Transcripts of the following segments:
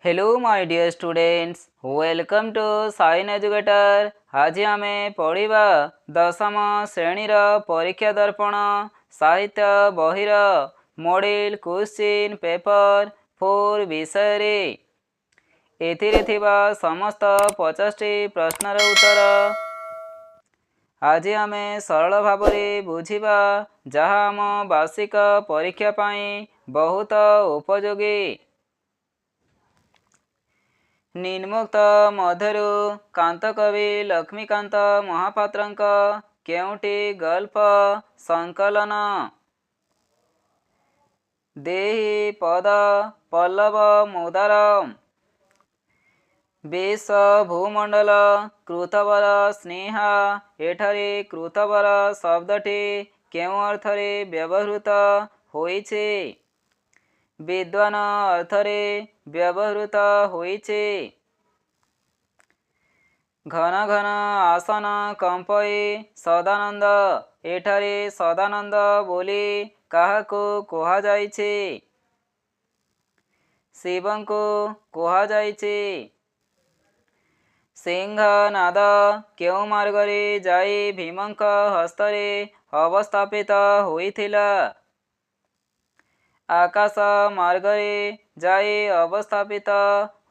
Hello my dear students, welcome to sign educator. आज आम पढ़ा दशम श्रेणीर परीक्षा दर्पण साहित्य बहिर मॉडल क्वेश्चन पेपर 4 विषय एथिरे थिबा समस्त 50टी प्रश्नर उत्तर आज आम सरल भाव बुझिबा जहा आम वार्षिक परीक्षा पाई बहुत उपयोगी। निम्नोक्त मध्यरु कांतकवि लक्ष्मीकांत महापात्रंक केउंटी गल्प संकलन देहि पद पल्लव मुदार विश्व भूमंडल कृतवर स्नेहा एठारे कृतवर शब्दटी केउ अर्थरे व्यवहृत होइछे? विद्वान अर्थरे व्यवहृत होइछे। घन घन आसन कंपई सदानंद एठारे सदानंद बोली काहाको कुहा जाइछे? शिवंको कुहा जाइछे। सिंहनाद केउ मार्गरे जाई भीमंक हस्तरे अवस्थापित होइथिला? आकाश मार्गरे जाई अवस्थापित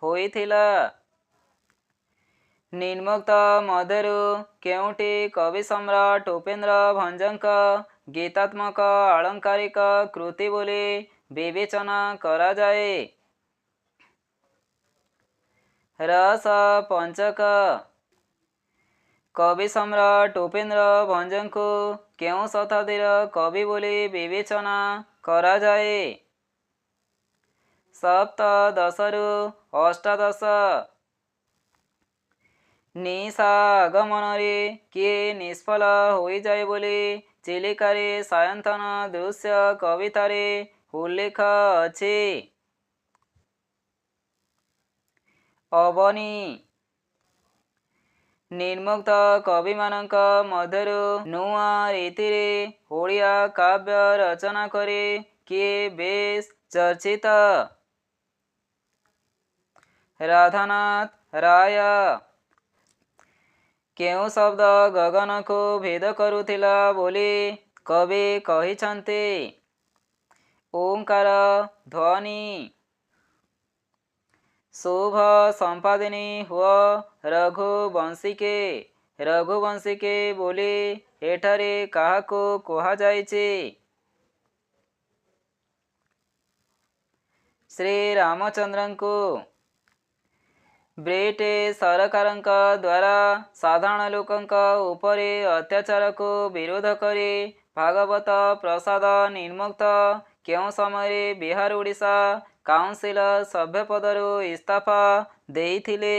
होइथिला। निम्नोक्त मध्यरु केउंटी कवि सम्राट उपेन्द्र भंजक गीतात्मक आलंकारिक कृति बोली विवेचना करा जाए? रस पंचक कवि सम्राट उपेन्द्र भंजक को केउ शताब्दीर कवि बोली विवेचना करा जाए? सप्तदशरु अष्टादश निशा आगमनरे किए निष्फल होई जाए बोली चिलिकारे सायंतन दृश्य कवितारे उल्लेख अछि। अवनी निम्नोक्त कवि मानक मध्यरु नुआ रीतिरे ओडिया काव्य रचना करे किए बेस चर्चित? राधानाथ राय केउ शब्द गगन को भेद करुथिला बोली कवि कहिछन्ते? ओंकार ध्वनि शुभ संपादिनी हुआ रघुवंशिके रघुवंशिके बोली एठारे काहाको कुहा जाइछे? श्री रामचंद्रंको ब्रिटिश सरकारंक द्वारा साधारण लोकंक उपरे अत्याचार को विरोध करी भागवत प्रसाद निम्नोक्त केउ समय बिहार ओडिशा काउंसिल सभ्य पदरु इस्तीफा देइथिले?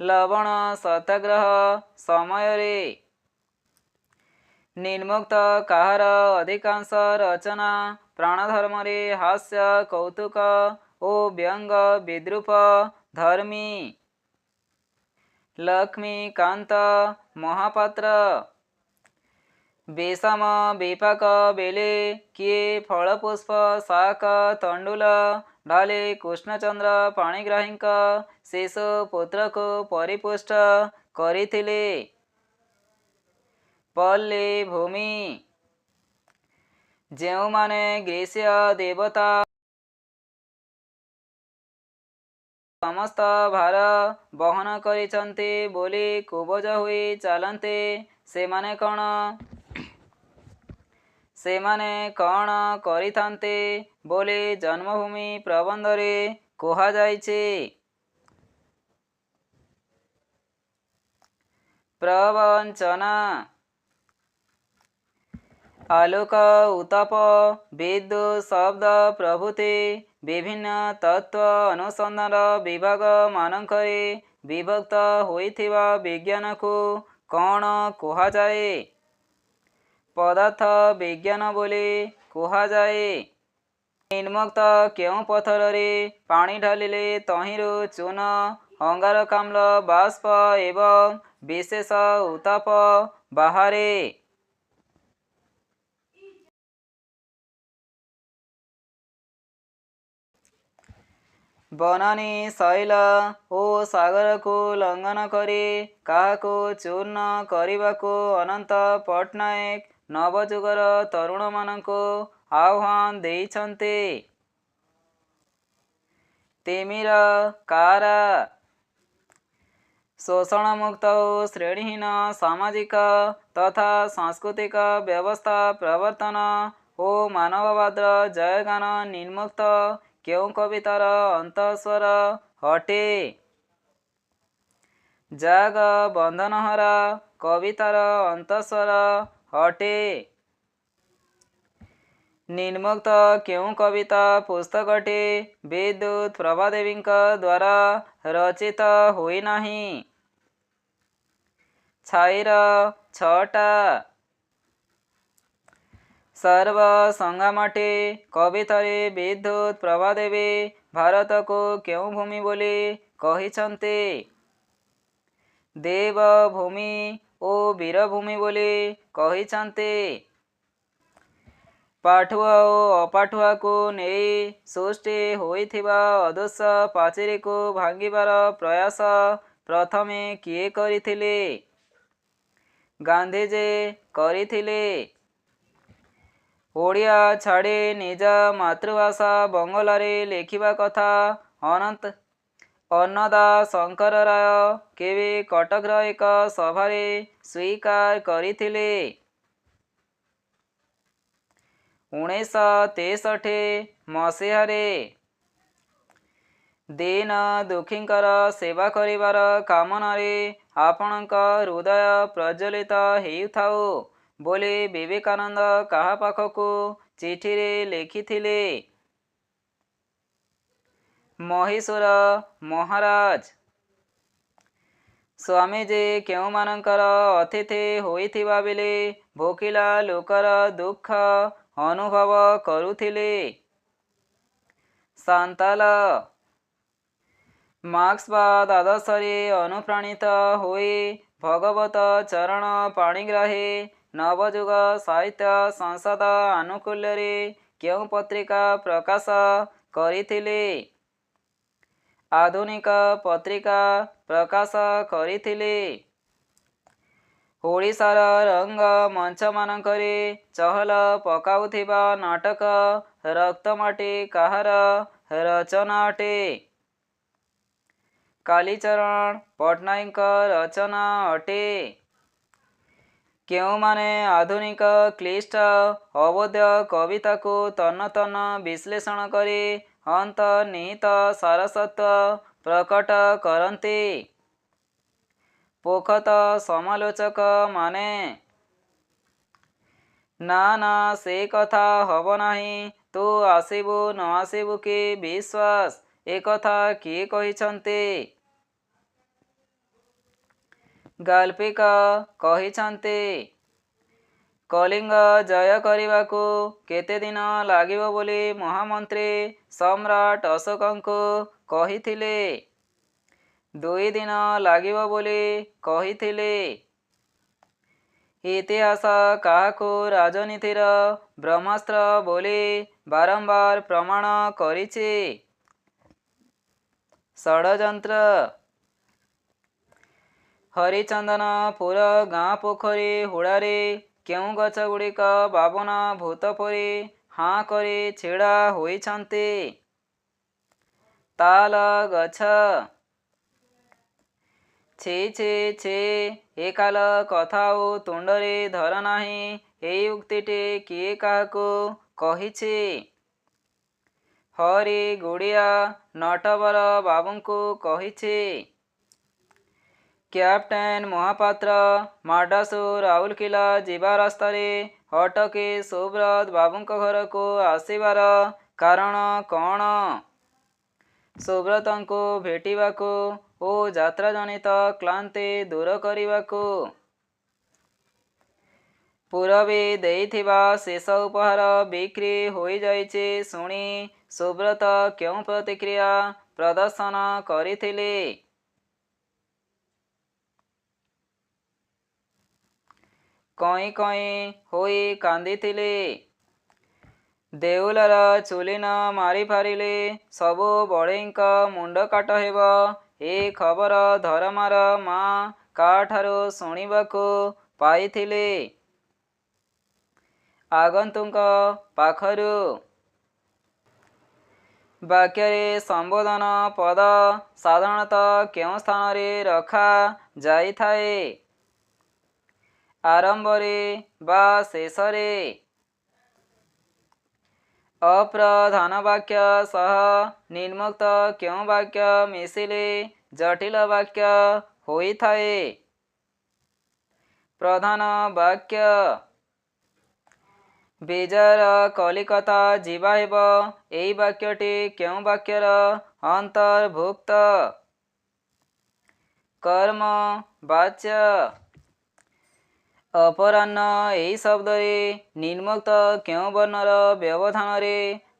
लवण सत्याग्रह समय रे। निम्नोक्त काहार अधिकांश रचना प्राणधर्म रे हास्य कौतुक ओ व्यंग विद्रूप धर्मी? लक्ष्मीकांत महापात्र विषम विपाक बेले किए फलपुष्प शाक तंडुल ढाले कृष्णचंद्र पाणिग्राहींक शिशु पुत्र को परिपुष्ट करिथिले? पल्ली भूमि जेउ माने ग्रीष्य देवता समस्त भार बहन करिछन्ते बोली कुबज हुई चलन्ते सेमाने कण करिथान्ते बोली जन्मभूमि प्रबंधरे कुहा जाइछे? प्रवंचना आलोक उताप विद्युत शब्द प्रभृति विभिन्न तत्व अनुसंधान विभाग मानकरे विभक्त होइथिबा विज्ञान को कौन कुहा जाए? पदार्थ विज्ञान बोली कुहा जाए? निम्नोक्त केउ पत्थर रे पानी ढालिले तहिरो चून अंगारकाम्ल बाष्प एवं विशेष उताप बाहरे? ବନାନୀ ଶୈଳ ଓ ସାଗରକୁ ଲଙ୍ଘନ କରି କାହାକୁ ଚୂର୍ଣ୍ଣ କରିବାକୁ ଅନନ୍ତ ପଟ୍ଟନାୟକ ନବଯୁଗର ତରୁଣମାନଙ୍କୁ ଆହ୍ୱାନ ଦେଇଛନ୍ତି। ତିମିର କାରା ଶୋଷଣମୁକ୍ତ ଓ ଶ୍ରେଣୀହୀନ ସାମାଜିକ ତଥା ସାଂସ୍କୃତିକ ବ୍ୟବସ୍ଥା ପ୍ରବର୍ତ୍ତନ ଓ ମାନବବାଦର ଜୟଗାନ ନିମ୍ନୋକ୍ତ କେଉଁ କବିତାର ଅନ୍ତଃସ୍ୱର ଅଟେ? ଜାଗ ବନ୍ଧନହରା କବିତାର ଅନ୍ତଃସ୍ୱର ଅଟେ। ନିମ୍ନୋକ୍ତ କେଉଁ କବିତା ପୁସ୍ତକଟି ବିଦ୍ୟୁତ୍ ପ୍ରଭାଦେବୀଙ୍କ ଦ୍ୱାରା ରଚିତ ହୋଇନାହିଁ? ଛାଇର ଛଅଟା ସର୍ବସଙ୍ଗାମଟି କବିତାରେ ବିଦ୍ୟୁତ୍ ପ୍ରଭାଦେବୀ ଭାରତକୁ କେଉଁ ଭୂମି ବୋଲି କହିଛନ୍ତି? ଦେବଭୂମି ଓ ବୀରଭୂମି ବୋଲି କହିଛନ୍ତି। ପାଠୁଆ ଓ ଅପାଠୁଆକୁ ନେଇ ସୃଷ୍ଟି ହୋଇଥିବା ଅଦୃଶ୍ୟ ପାଚେରୀକୁ ଭାଙ୍ଗିବାର ପ୍ରୟାସ ପ୍ରଥମେ କିଏ କରିଥିଲେ? ଗାନ୍ଧୀଜୀ କରିଥିଲେ। ଓଡ଼ିଆ ଛାଡ଼ି ନିଜ ମାତୃଭାଷା ବଙ୍ଗଳାରେ ଲେଖିବା କଥା ଅନ୍ନଦା ଶଙ୍କର ରାୟ କେବେ କଟକର ଏକ ସଭାରେ ସ୍ୱୀକାର କରିଥିଲେ? 1963 ମସିହାରେ। ଦୀନ ଦୁଃଖୀଙ୍କର ସେବା କରିବାର କାମନାରେ ଆପଣଙ୍କ ହୃଦୟ ପ୍ରଜ୍ୱଳିତ ହେଉଥାଉ ବୋଲି ବିବେକାନନ୍ଦ କାହା ପାଖକୁ ଚିଠିରେ ଲେଖିଥିଲେ? ମହୀଶୂର ମହାରାଜ। ସ୍ୱାମୀଜୀ କେଉଁମାନଙ୍କର ଅତିଥି ହୋଇଥିବା ବେଳେ ଭୋକିଲା ଲୋକର ଦୁଃଖ ଅନୁଭବ କରୁଥିଲେ? ସାନ୍ତାଲ। ମାର୍କ୍ସବାଦ ଆଦର୍ଶରେ ଅନୁପ୍ରାଣିତ ହୋଇ ଭଗବତ ଚରଣ ପାଣିଗ୍ରାହୀ ନବଯୁଗ ସାହିତ୍ୟ ସଂସଦ ଆନୁକୂଲ୍ୟରେ କେଉଁ ପତ୍ରିକା ପ୍ରକାଶ କରିଥିଲେ? ଆଧୁନିକ ପତ୍ରିକା ପ୍ରକାଶ କରିଥିଲେ। ଓଡ଼ିଶାର ରଙ୍ଗମଞ୍ଚମାନଙ୍କରେ ଚହଲ ପକାଉଥିବା ନାଟକ ରକ୍ତମାଟି କାହାର ରଚନା ଅଟେ? କାଳୀଚରଣ ପଟ୍ଟନାୟକଙ୍କ ରଚନା ଅଟେ। କେଉଁମାନେ ଆଧୁନିକ କ୍ଳିଷ୍ଟ ଅବୋଧ୍ୟ କବିତାକୁ ତନ୍ନ ତନ୍ନ ବିଶ୍ଳେଷଣ କରି ଅନ୍ତର୍ନିହିତ ସାରସତ୍ୱ ପ୍ରକଟ କରନ୍ତି? ପୋଖତ ସମାଲୋଚକମାନେ। ନା ନା, ସେ କଥା ହବ ନାହିଁ। ତୁ ଆସିବୁ ନ ଆସିବୁ କି ବିଶ୍ୱାସ, ଏକଥା କିଏ କହିଛନ୍ତି? ଗାଳ୍ପିକ କହିଛନ୍ତି। କଳିଙ୍ଗ ଜୟ କରିବାକୁ କେତେଦିନ ଲାଗିବ ବୋଲି ମହାମନ୍ତ୍ରୀ ସମ୍ରାଟ ଅଶୋକଙ୍କୁ କହିଥିଲେ? 2 ଦିନ ଲାଗିବ ବୋଲି କହିଥିଲେ। ଇତିହାସ କାହାକୁ ରାଜନୀତିର ବ୍ରହ୍ମାସ୍ତ୍ର ବୋଲି ବାରମ୍ବାର ପ୍ରମାଣ କରିଛି? ଷଡ଼ଯନ୍ତ୍ର। ହରିଚନ୍ଦନପୁର ଗାଁ ପୋଖରୀ ହୁଡ଼ାରେ କେଉଁ ଗଛଗୁଡ଼ିକ ବାବନା ଭୂତ ପରି ହାଁ କରି ଛିଡ଼ା ହୋଇଛନ୍ତି? ତାଲ ଗଛ। ଛି ଛି ଛି, ଏ କାଲ କଥା ଆଉ ତୁଣ୍ଡରେ ଧର ନାହିଁ। ଏଇ ଉକ୍ତିଟି କିଏ କାହାକୁ କହିଛି? ହରିଗୁଡ଼ିଆ ନଟବର ବାବୁଙ୍କୁ କହିଛି। କ୍ୟାପ୍ଟେନ ମହାପାତ୍ର ମାଡ୍ରାସରୁ ରାଉରକେଲା ଯିବା ରାସ୍ତାରେ ଅଟକି ସୁବ୍ରତ ବାବୁଙ୍କ ଘରକୁ ଆସିବାର କାରଣ କ'ଣ? ସୁବ୍ରତଙ୍କୁ ଭେଟିବାକୁ ଓ ଯାତ୍ରାଜନିତ କ୍ଳାନ୍ତି ଦୂର କରିବାକୁ। ପୂରବୀ ଦେଇଥିବା ଶେଷ ଉପହାର ବିକ୍ରି ହୋଇଯାଇଛି ଶୁଣି ସୁବ୍ରତ କେଉଁ ପ୍ରତିକ୍ରିୟା ପ୍ରଦର୍ଶନ କରିଥିଲେ? କଇଁ କଇଁ ହୋଇ କାନ୍ଦିଥିଲେ। ଦେଉଳର ଚୁଲି ନ ମାରି ପାରିଲେ ସବୁ ବଢ଼େଇଙ୍କ ମୁଣ୍ଡ କାଟ ହେବ। ଏ ଖବର ଧରମାର ମା କାହାଠାରୁ ଶୁଣିବାକୁ ପାଇଥିଲେ? ଆଗନ୍ତୁଙ୍କ ପାଖରୁ। ବାକ୍ୟରେ ସମ୍ବୋଧନ ପଦ ସାଧାରଣତଃ କେଉଁ ସ୍ଥାନରେ ରଖାଯାଇଥାଏ? ଆରମ୍ଭରେ ବା ଶେଷରେ? ଅପ୍ରଧାନ ବାକ୍ୟ ସହ ନିମ୍ନୋକ୍ତ କେଉଁ ବାକ୍ୟ ମିଶିଲେ ଜଟିଳ ବାକ୍ୟ ହୋଇଥାଏ? ପ୍ରଧାନ ବାକ୍ୟ। ବିଜୟର କଲିକତା ଯିବା ହେବ। ଏହି ବାକ୍ୟଟି କେଉଁ ବାକ୍ୟର ଅନ୍ତର୍ଭୁକ୍ତ? କର୍ମବାଚ୍ୟ। ଅପରାହ୍ନ ଏହି ଶବ୍ଦରେ ନିମ୍ନୋକ୍ତ କେଉଁ ବର୍ଣ୍ଣର ବ୍ୟବଧାନରେ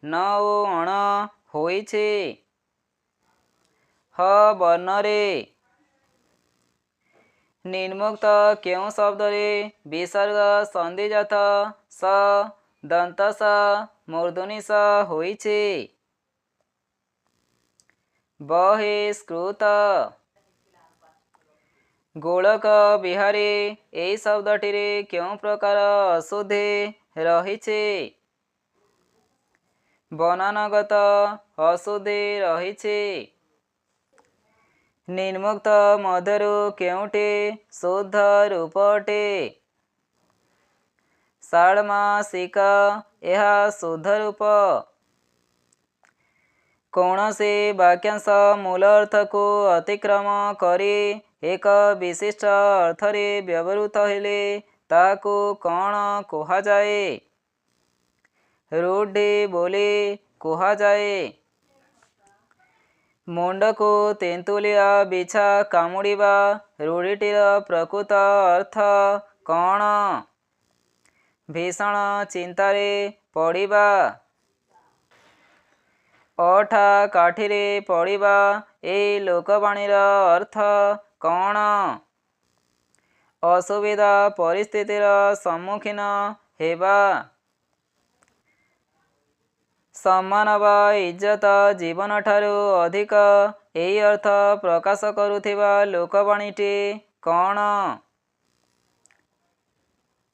ନ ଓ ଅଣ ହୋଇଛି? ହ ବର୍ଣ୍ଣରେ। ନିମ୍ନୋକ୍ତ କେଉଁ ଶବ୍ଦରେ ବିସର୍ଗ ସନ୍ଧିଜାତ ସ ଦନ୍ତ ସ ମୂର୍ଧନି ସ ହୋଇଛି? ବହିଷ୍କୃତ। ଗୋଳକ ବିହାରୀ ଏହି ଶବ୍ଦଟିରେ କେଉଁ ପ୍ରକାର ଅଶୁଦ୍ଧି ରହିଛି? ବନାନଗତ ଅଶୁଦ୍ଧି ରହିଛି। ନିମ୍ନୋକ୍ତ ମଧ୍ୟରୁ କେଉଁଟି ଶୁଦ୍ଧ ରୂପ ଅଟେ? ଷାଡ଼୍ମାସିକ। ଏହା ଶୁଦ୍ଧ ରୂପ। କୌଣସି ବାକ୍ୟାଂଶ ମୂଳ ଅର୍ଥକୁ ଅତିକ୍ରମ କରି ଏକ ବିଶିଷ୍ଟ ଅର୍ଥରେ ବ୍ୟବହୃତ ହେଲେ ତାହାକୁ କ'ଣ କୁହାଯାଏ? ରୂଢ଼ି ବୋଲି କୁହାଯାଏ। ମୁଣ୍ଡକୁ ତେନ୍ତୁଳିଆ ବିଛା କାମୁଡ଼ିବା ରୂଢ଼ିଟିର ପ୍ରକୃତ ଅର୍ଥ କ'ଣ? ଭୀଷଣ ଚିନ୍ତାରେ ପଡ଼ିବା। ଅଠା କାଠିରେ ପଡ଼ିବା ଏହି ଲୋକବାଣୀର ଅର୍ଥ କ'ଣ? ଅସୁବିଧା ପରିସ୍ଥିତିର ସମ୍ମୁଖୀନ ହେବା। ସମ୍ମାନ ବା ଇଜ୍ଜତ ଜୀବନଠାରୁ ଅଧିକ ଏହି ଅର୍ଥ ପ୍ରକାଶ କରୁଥିବା ଲୋକବାଣୀଟି କ'ଣ?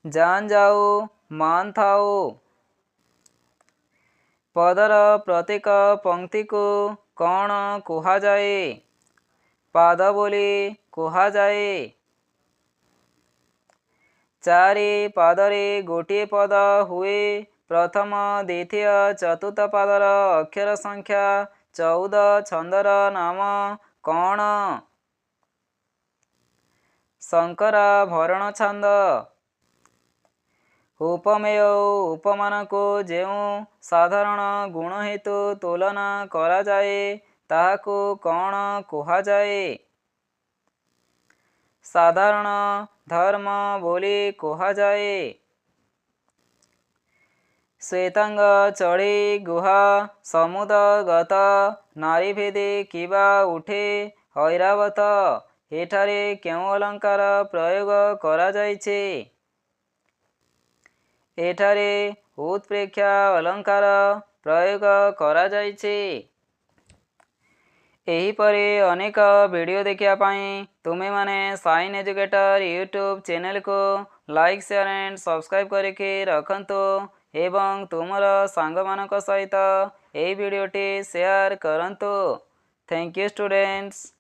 ଜାନ୍ ଯାଉ ମାନ ଥାଉ। ପଦର ପ୍ରତ୍ୟେକ ପଂକ୍ତିକୁ କ'ଣ କୁହାଯାଏ? ପାଦ ବୋଲି କୁହାଯାଏ। ଚାରି ପାଦରେ ଗୋଟିଏ ପଦ ହୁଏ। ପ୍ରଥମ ଦ୍ୱିତୀୟ ଚତୁର୍ଥ ପାଦର ଅକ୍ଷର ସଂଖ୍ୟା 14। ଛନ୍ଦର ନାମ କ'ଣ? ଶଙ୍କରାଭରଣ ଛନ୍ଦ। ଉପମେୟ ଓ ଉପମାନକୁ ଯେଉଁ ସାଧାରଣ ଗୁଣ ହେତୁ ତୁଳନା କରାଯାଏ ତାହାକୁ କ'ଣ କୁହାଯାଏ? ସାଧାରଣ ଧର୍ମ ବୋଲି କୁହାଯାଏ। ଶ୍ୱେତାଙ୍ଗ ଚଢ଼େଇ ଗୁହା ସମୁଦ ଗତ ନାରୀ ଭେଦେ କିବା ଉଠେ ଐରାବତ। ଏଠାରେ କେଉଁ ଅଳଙ୍କାର ପ୍ରୟୋଗ କରାଯାଇଛି? ଏଠାରେ ଉତ୍ପ୍ରେକ୍ଷା ଅଳଙ୍କାର ପ୍ରୟୋଗ କରାଯାଇଛି। ଏହିପରି ଅନେକ ଭିଡ଼ିଓ ଦେଖିବା ପାଇଁ ତୁମେମାନେ ସାଇନ୍ ଏଜୁକେଟର ୟୁଟ୍ୟୁବ୍ ଚ୍ୟାନେଲକୁ ଲାଇକ୍ ସେୟାର ଆଣ୍ଡ ସବସ୍କ୍ରାଇବ୍ କରିକି ରଖନ୍ତୁ ଏବଂ ତୁମର ସାଙ୍ଗମାନଙ୍କ ସହିତ ଏହି ଭିଡ଼ିଓଟି ସେୟାର କରନ୍ତୁ। Thank you students.